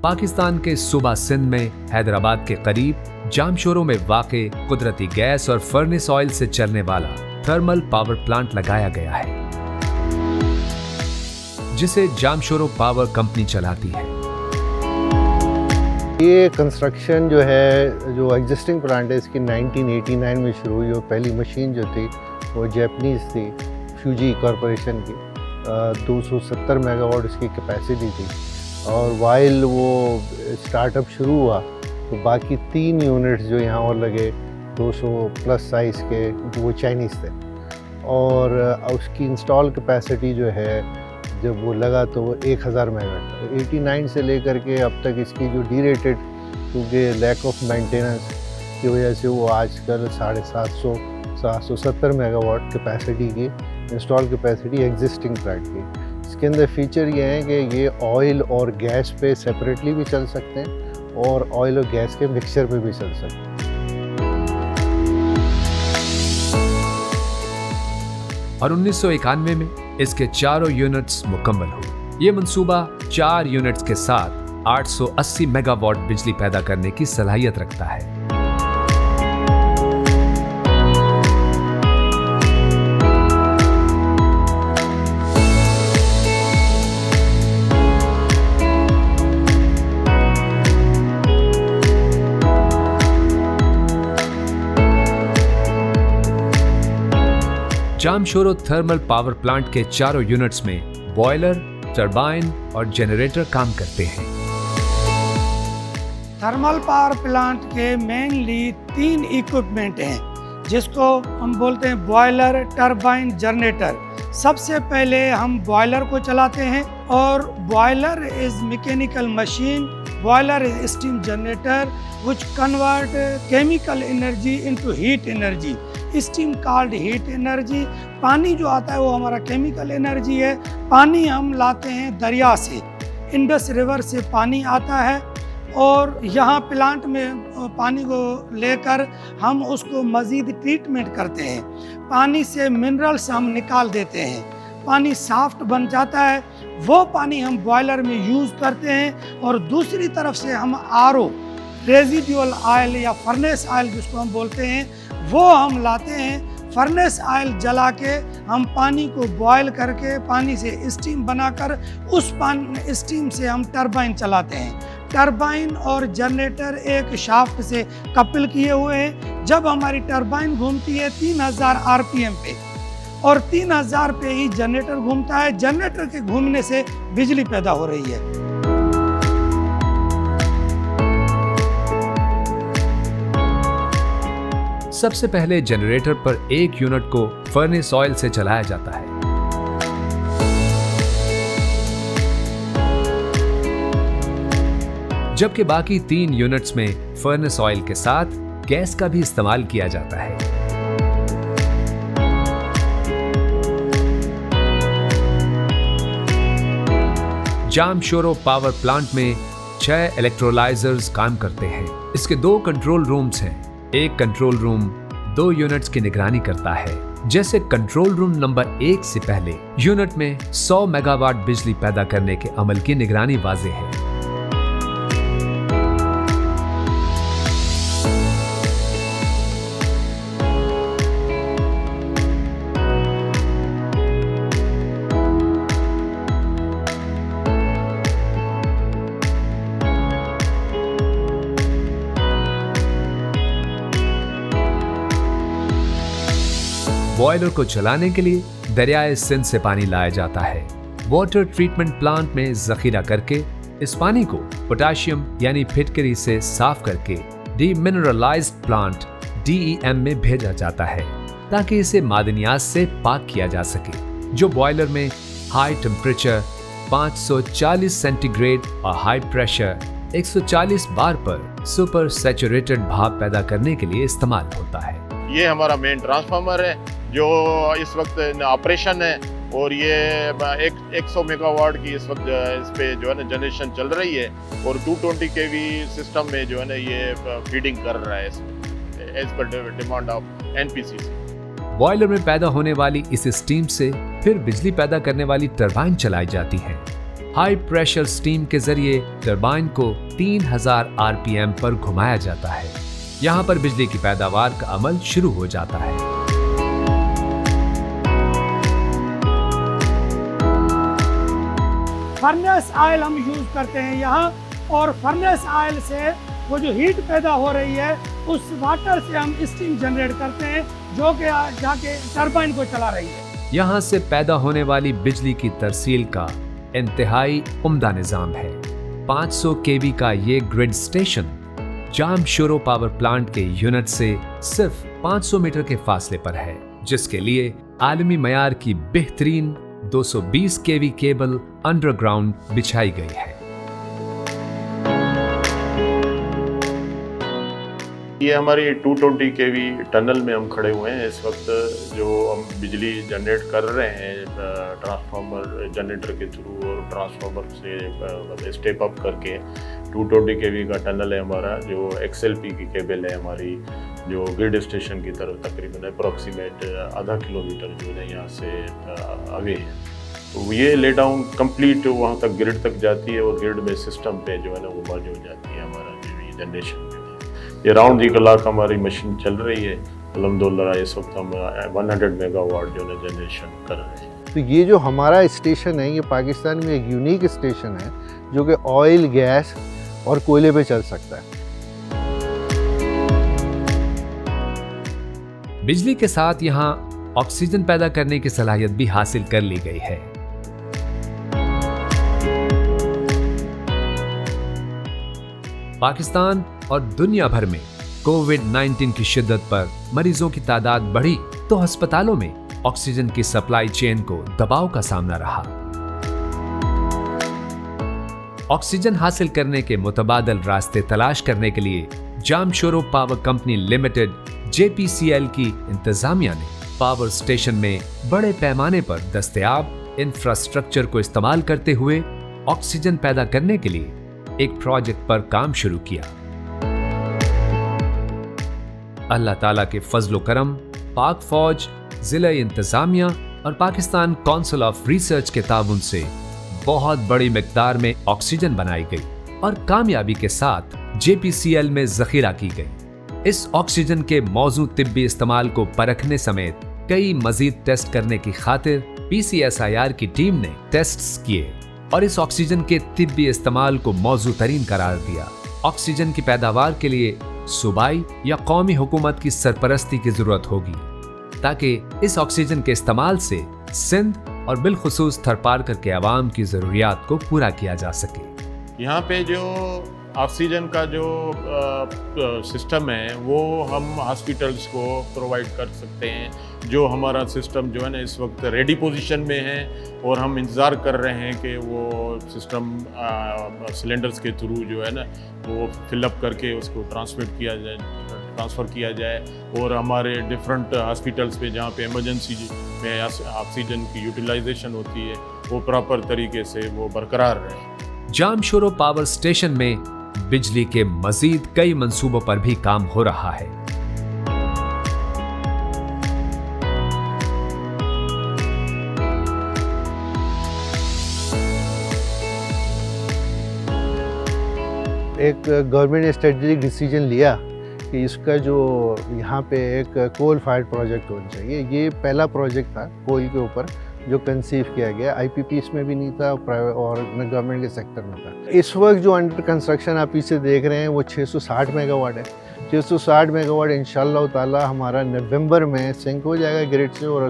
पाकिस्तान के सूबा सिंध में हैदराबाद के करीब जामशोरो में वाक़े कुदरती गैस और फर्नेस ऑयल से चलने वाला थर्मल पावर प्लांट लगाया गया है, जिसे जामशोरो पावर कंपनी चलाती है। ये कंस्ट्रक्शन जो है, जो एग्जिस्टिंग प्लांट है, इसकी 1989 में शुरू हुई और पहली मशीन जो थी वो जैपनीज़ थी, फ्यूजी कॉरपोरेशन की। 270 मेगावाट इसकी कैपेसिटी थी और वाइल वो स्टार्टअप शुरू हुआ तो बाकी 3 यूनिट्स जो यहाँ और लगे 200 प्लस साइज़ के, वो चाइनीज़ थे। और उसकी इंस्टॉल कैपेसिटी जो है जब वो लगा तो वो 1000 मेगावाट। 89 से लेकर के अब तक इसकी जो डीरेटेड, क्योंकि लैक ऑफ मेंटेनेंस की वजह से वो आजकल 770 मेगावाट कैपेसिटी की इंस्टॉल कैपेसिटी एग्जिस्टिंग प्लांट की। इसके अंदर फीचर ये है कि ये ऑयल और गैस पे सेपरेटली भी चल सकते हैं और ऑयल और गैस के मिक्सचर पे भी चल सकते हैं। और 1991 में इसके चारों यूनिट्स मुकम्मल हुए। ये मंसूबा 4 यूनिट्स के साथ 880 मेगावाट बिजली पैदा करने की सलाहियत रखता है। जामशोरो थर्मल पावर प्लांट के चारों यूनिट्स में बॉयलर, टरबाइन और जनरेटर काम करते हैं। थर्मल पावर प्लांट के मेनली 3 इक्विपमेंट हैं, जिसको हम बोलते हैं बॉयलर, टरबाइन, जनरेटर। सबसे पहले हम बॉयलर को चलाते हैं और boiler is mechanical machine, boiler is steam generator which convert chemical energy into heat energy. Steam called heat energy. पानी जो आता है वो हमारा केमिकल एनर्जी है। पानी हम लाते हैं दरिया से, इंडस रिवर से पानी आता है और यहाँ प्लांट में पानी को लेकर हम उसको मज़ीद ट्रीटमेंट करते हैं। पानी से मिनरल्स हम निकाल देते हैं, पानी सॉफ्ट बन जाता है। वो पानी हम बॉयलर में यूज़ करते हैं और दूसरी तरफ से हम आरओ, रेजिडुअल ऑयल या फर्नेस ऑयल जिसको हम बोलते हैं, वो हम लाते हैं। फर्नेस ऑयल जला के हम पानी को बॉयल करके पानी से स्टीम बनाकर उस पानी स्टीम से हम टरबाइन चलाते हैं। टरबाइन और जनरेटर एक शाफ्ट से कपल किए हुए हैं। जब हमारी टरबाइन घूमती है 3000 आरपीएम पे और 3000 पे ही जनरेटर घूमता है। जनरेटर के घूमने से बिजली पैदा हो रही है। सबसे पहले जनरेटर पर एक यूनिट को फर्नेस ऑयल से चलाया जाता है। जबकि बाकी 3 यूनिट्स में फर्नेस ऑयल के साथ गैस का भी इस्तेमाल किया जाता है। जामशोरो पावर प्लांट में 6 इलेक्ट्रोलाइजर्स काम करते हैं। इसके 2 कंट्रोल रूम्स हैं। एक कंट्रोल रूम 2 यूनिट्स की निगरानी करता है। जैसे कंट्रोल रूम नंबर 1 से पहले यूनिट में 100 मेगावाट बिजली पैदा करने के अमल की निगरानी वाज़ेह है। बॉयलर को चलाने के लिए दरियाए सिंध से पानी लाया जाता है। वाटर ट्रीटमेंट प्लांट में जखीरा करके इस पानी को पोटाशियम यानी फिटकरी से साफ करके डीमिनरलाइज्ड प्लांट DEM में भेजा जाता है ताकि इसे मादनियात से पाक किया जा सके, जो बॉयलर में हाई टेम्परेचर 540 सेंटीग्रेड और हाई प्रेशर 140 बार पर सुपर सैचुरेटेड भाप पैदा करने के लिए इस्तेमाल होता है। ये हमारा मेन ट्रांसफार्मर है जो इस वक्त ऑपरेशन है और ये 100 मेगावाट की इस वक्त इस पे जो है ना जनरेशन चल रही है और 220 kV सिस्टम में जो है ना ये फीडिंग कर रहा है as per demand of NPCC। Boiler में पैदा होने वाली इस स्टीम से फिर बिजली पैदा करने वाली टरबाइन चलाई जाती है। हाई प्रेशर स्टीम के जरिए टरबाइन को 3000 आरपीएम पर घुमाया जाता है। यहाँ पर बिजली की पैदावार का अमल शुरू हो जाता है। फर्नेस ऑयल हम यूज करते हैं यहाँ, और फर्नेस ऑयल से वो जो हीट पैदा हो रही है उस वाटर से हम स्टीम जनरेट करते हैं, जो कि जाके टरबाइन को चला रही है। यहाँ से पैदा होने वाली बिजली की तरसील का इंतहाई उम्दा निजाम है। 500 केवी का ये grid station Jamshoro power plant के यूनिट से सिर्फ 500 मीटर के फासले पर है, जिसके लिए आलमी मयार की बेहतरीन 220 केवी केबल अंडरग्राउंड बिछाई गई है। ये हमारी 220 केवी टनल में हम खड़े हुए हैं इस वक्त। जो हम बिजली जनरेट कर रहे हैं ट्रांसफार्मर जनरेटर के थ्रू, और ट्रांसफार्मर से स्टेप अप करके 220 केवी का टनल है हमारा, जो XLP की केबल है हमारी, जो ग्रिड स्टेशन की तरफ तकरीबन अप्रॉक्सीमेट आधा किलोमीटर जो है यहाँ से आगे है। तो ये ले डाउन कंप्लीट वहाँ तक ग्रिड तक जाती है, और ग्रिड में सिस्टम पे जो है ना वो मर्ज हो जाती है हमारा जो जनरेशन। ये राउंड दी क्लॉक हमारी मशीन चल रही है अल्हम्दुलिल्लाह। इस वक्त हम 100 मेगावाट जो है जनरेशन कर रहे हैं। तो ये जो हमारा स्टेशन है, ये पाकिस्तान में एक यूनिक स्टेशन है जो कि ऑयल, गैस और कोयले पे चल सकता है। बिजली के साथ यहाँ ऑक्सीजन पैदा करने की सलाहियत भी हासिल कर ली गई है। पाकिस्तान और दुनिया भर में कोविड-19 की शिद्दत पर मरीजों की तादाद बढ़ी तो अस्पतालों में ऑक्सीजन की सप्लाई चेन को दबाव का सामना रहा। ऑक्सीजन हासिल करने के मुतबादल रास्ते तलाश करने के लिए Jamshoro power company limited JPCL की इंतजामिया ने पावर स्टेशन में बड़े पैमाने पर दस्तयाब इंफ्रास्ट्रक्चर को इस्तेमाल करते हुए ऑक्सीजन पैदा करने के लिए एक प्रोजेक्ट पर काम शुरू किया। अल्लाह ताला के फजलो करम, पाक फौज, जिला इंतजामिया और पाकिस्तान काउंसिल ऑफ रिसर्च के ताउन से बहुत बड़ी मिकदार में ऑक्सीजन बनाई गई और कामयाबी के साथ JPCL में जखीरा की गई। इस ऑक्सीजन के मौजू तिब्बी इस्तेमाल को परखने समेत कई मजीद टेस्ट करने की खातिर PCSIR की टीम ने टेस्ट्स किए और इस ऑक्सीजन के तिब्बी इस्तेमाल को मौजू तरीन करार दिया। ऑक्सीजन की पैदावार के लिए सूबाई या कौमी हुकूमत की सरपरस्ती की जरूरत होगी, ताकि इस ऑक्सीजन के इस्तेमाल से सिंध और बिलखुसूस थरपारकर के अवाम की ज़रूरियात को पूरा किया जा सके। यहाँ पे जो ऑक्सीजन का जो सिस्टम है वो हम हॉस्पिटल्स को प्रोवाइड कर सकते हैं। जो हमारा सिस्टम जो है ना इस वक्त रेडी पोजीशन में है, और हम इंतज़ार कर रहे हैं कि वो सिस्टम सिलेंडर्स के थ्रू जो है ना वो फिलअप करके उसको ट्रांसफ़र किया जाए, और हमारे डिफरेंट हॉस्पिटल्स पे जहाँ पे इमरजेंसी में ऑक्सीजन की यूटिलाइजेशन होती है वो प्रॉपर तरीके से वो बरकरार रहे। जामशोरो पावर स्टेशन में बिजली के मजीद कई मंसूबों पर भी काम हो रहा है। एक गवर्नमेंट ने स्ट्रेटेजिक डिसीजन लिया कि इसका जो यहाँ पे एक कोल फायर्ड प्रोजेक्ट होना चाहिए। ये पहला प्रोजेक्ट था कोल के ऊपर जो कंसीव किया गया। IPP इसमें भी नहीं था, प्राइवेट और गवर्नमेंट के सेक्टर में था। इस वक्त जो अंडर कंस्ट्रक्शन आप पीछे देख रहे हैं वो 660 मेगावाट है। 660 मेगावाट इंशाल्लाह ताला हमारा नवंबर में सिंक हो जाएगा ग्रिड से, और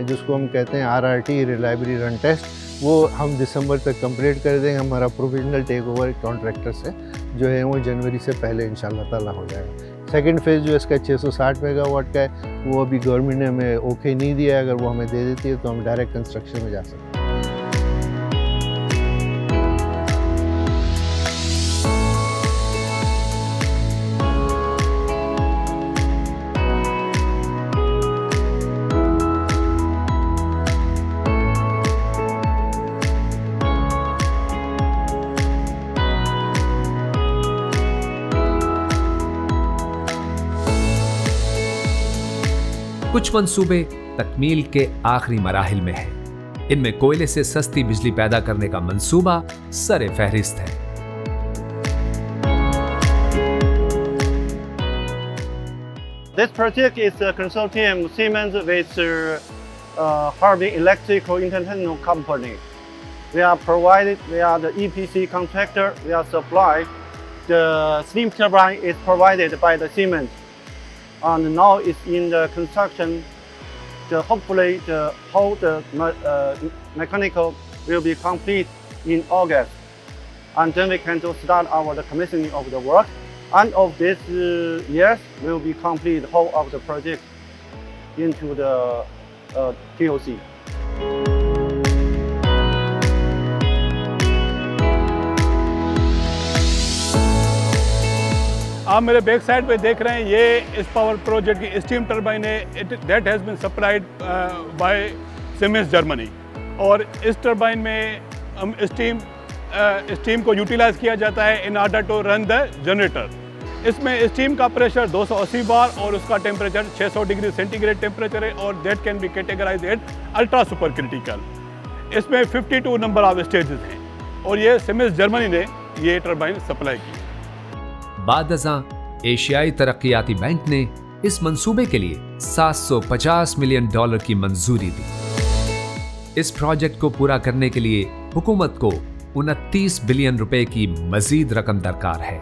जिसको हम कहते हैं RRT रिलायबिलिटी रन टेस्ट, वो हम दिसंबर तक कंप्लीट कर देंगे। हमारा प्रोविजनल टेक ओवर कॉन्ट्रैक्टर से जो है वो जनवरी से पहले इंशाल्लाह ताला हो जाएगा। सेकंड फेज़ जो इसका 660 मेगावाट का है वो अभी गवर्नमेंट ने हमें ओके नहीं दिया है। अगर वो हमें दे देती है तो हम डायरेक्ट कंस्ट्रक्शन में जा सकते हैं। कुछ मंसूबे तकमील के आखिरी मराहिल में हैं, इनमें कोयले से सस्ती बिजली पैदा करने का मंसूबा सरे फहरिस्त है। This project is a consortium Siemens with Harbin Electrical International Company. We are the EPC contractor. We are supplied. The steam turbine is provided by the Siemens, and now it's in the construction. Hopefully, the whole mechanical will be complete in August, and then we can start the commissioning of the work. End of this year, will be complete the whole of the project into the POC. आप मेरे back side पे देख रहे हैं, ये इस power project की steam turbine है। That has been supplied by Siemens Germany. और इस टरबाइन में हम स्टीम को यूटिलाइज किया जाता है in order to run the generator. इसमें स्टीम का प्रेशर 280 बार और उसका टेम्परेचर 600 डिग्री सेंटीग्रेड टेम्परेचर है, और that can be categorise at ultra super critical. इसमें 52 नंबर ऑफ स्टेजेस हैं, और ये सीमेंस जर्मनी ने ये टरबाइन सप्लाई की। बाद-अज़ां एशियाई तरक्कियाती बैंक ने इस मंसूबे के लिए $750 मिलियन की मंजूरी दी। इस प्रोजेक्ट को पूरा करने के लिए हुकूमत को 29 बिलियन रुपए की मजीद रकम दरकार है।